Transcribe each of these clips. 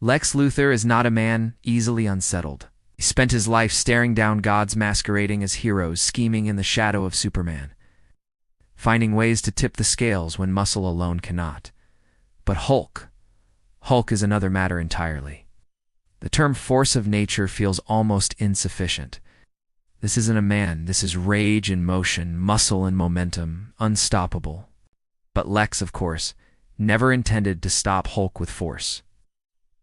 Lex Luthor is not a man easily unsettled. He spent his life staring down gods masquerading as heroes, scheming in the shadow of Superman, finding ways to tip the scales when muscle alone cannot. But Hulk is another matter entirely. The term force of nature feels almost insufficient. This isn't a man, this is rage in motion, muscle and momentum, unstoppable. But Lex, of course, never intended to stop Hulk with force.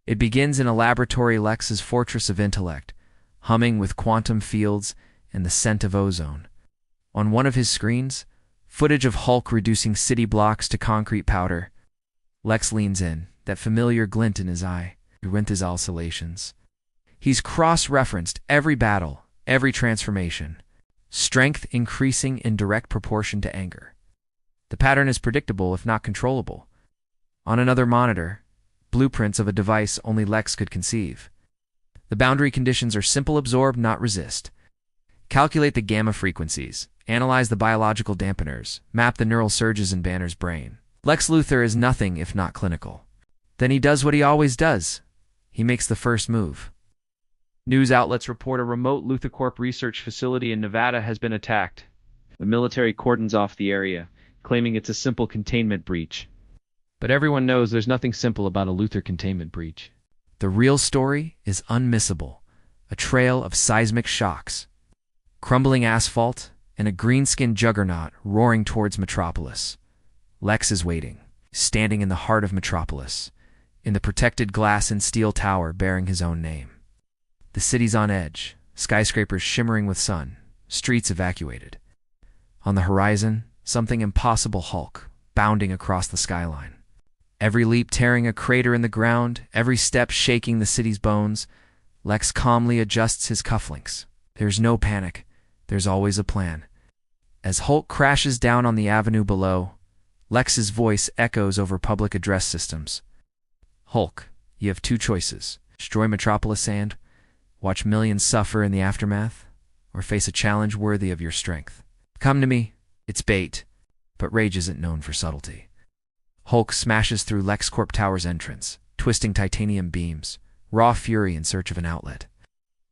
It begins in a laboratory, Lex's fortress of intellect, humming with quantum fields and the scent of ozone. On one of his screens, footage of Hulk reducing city blocks to concrete powder. Lex leans in, that familiar glint in his eye, with his oscillations. He's cross-referenced every battle, every transformation, strength increasing in direct proportion to anger. The pattern is predictable if not controllable. On another monitor, blueprints of a device only Lex could conceive. The boundary conditions are simple: absorb, not resist. Calculate the gamma frequencies, analyze the biological dampeners, map the neural surges in Banner's brain. Lex Luthor is nothing if not clinical. Then he does what he always does. He makes the first move. News outlets report a remote LuthorCorp research facility in Nevada has been attacked. The military cordons off the area, claiming it's a simple containment breach. But everyone knows there's nothing simple about a Luthor containment breach. The real story is unmissable. A trail of seismic shocks, crumbling asphalt, and a green-skinned juggernaut roaring towards Metropolis. Lex is waiting, standing in the heart of Metropolis, in the protected glass and steel tower bearing his own name. The city's on edge, skyscrapers shimmering with sun, streets evacuated. On the horizon, something impossible: Hulk, bounding across the skyline. Every leap tearing a crater in the ground, every step shaking the city's bones. Lex calmly adjusts his cufflinks. There's no panic. There's always a plan. As Hulk crashes down on the avenue below, Lex's voice echoes over public address systems. Hulk, you have two choices: destroy Metropolis and watch millions suffer in the aftermath, or face a challenge worthy of your strength. Come to me. It's bait, but rage isn't known for subtlety. Hulk smashes through LexCorp Tower's entrance, twisting titanium beams, raw fury in search of an outlet.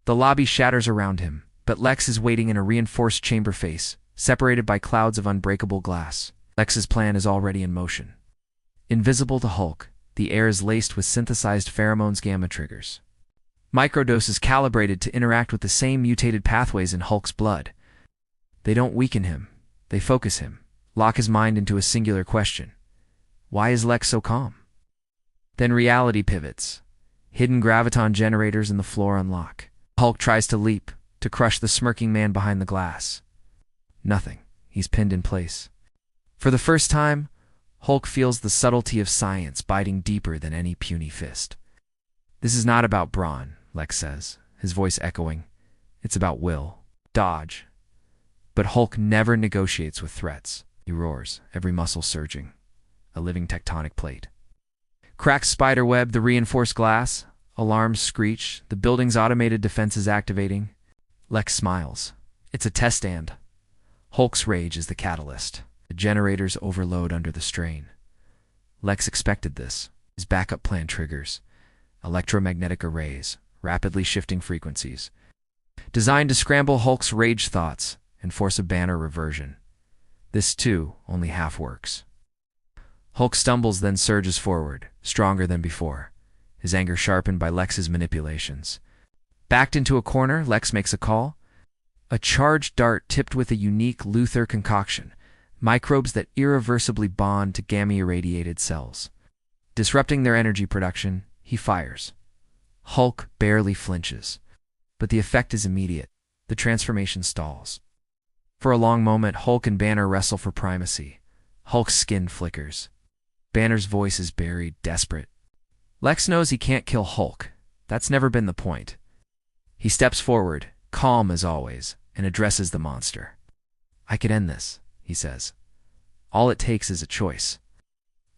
The lobby shatters around him, but Lex is waiting in a reinforced chamber face, separated by clouds of unbreakable glass. Lex's plan is already in motion. Invisible to Hulk, the air is laced with synthesized pheromones, gamma triggers. Microdoses calibrated to interact with the same mutated pathways in Hulk's blood. They don't weaken him, they focus him, lock his mind into a singular question. Why is Lex so calm? Then reality pivots. Hidden graviton generators in the floor unlock. Hulk tries to leap, to crush the smirking man behind the glass. Nothing. He's pinned in place. For the first time, Hulk feels the subtlety of science biting deeper than any puny fist. This is not about brawn, Lex says, his voice echoing. It's about will. Dodge. But Hulk never negotiates with threats. He roars, every muscle surging. A living tectonic plate. Cracks spiderweb the reinforced glass. Alarms screech. The building's automated defenses activating. Lex smiles. It's a test stand. Hulk's rage is the catalyst. The generators overload under the strain. Lex expected this. His backup plan triggers. Electromagnetic arrays, rapidly shifting frequencies. Designed to scramble Hulk's rage thoughts and force a Banner reversion. This, too, only half works. Hulk stumbles, then surges forward, stronger than before, his anger sharpened by Lex's manipulations. Backed into a corner, Lex makes a call. A charged dart tipped with a unique Luthor concoction, microbes that irreversibly bond to gamma-irradiated cells. Disrupting their energy production, he fires. Hulk barely flinches, but the effect is immediate. The transformation stalls. For a long moment, Hulk and Banner wrestle for primacy. Hulk's skin flickers. Banner's voice is buried, desperate. Lex knows he can't kill Hulk. That's never been the point. He steps forward, calm as always, and addresses the monster. I could end this, he says. All it takes is a choice.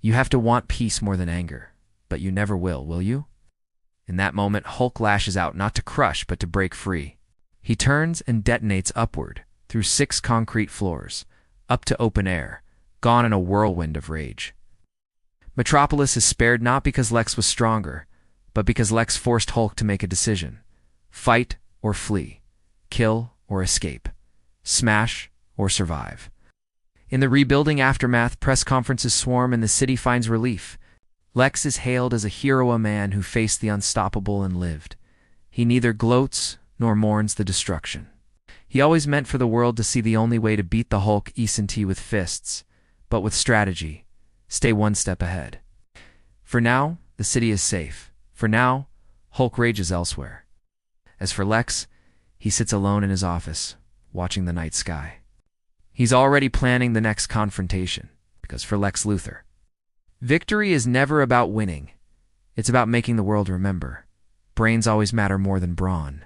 You have to want peace more than anger, but you never will you? In that moment, Hulk lashes out, not to crush, but to break free. He turns and detonates upward, through 6 concrete floors, up to open air, gone in a whirlwind of rage. Metropolis is spared not because Lex was stronger, but because Lex forced Hulk to make a decision: fight or flee, kill or escape, smash or survive. In the rebuilding aftermath, press conferences swarm and the city finds relief. Lex is hailed as a hero, a man who faced the unstoppable and lived. He neither gloats nor mourns the destruction. He always meant for the world to see the only way to beat the Hulk isn't with fists, but with strategy. Stay one step ahead. For now, the city is safe. For now, Hulk rages elsewhere. As for Lex, he sits alone in his office, watching the night sky. He's already planning the next confrontation, because for Lex Luthor, victory is never about winning. It's about making the world remember. Brains always matter more than brawn.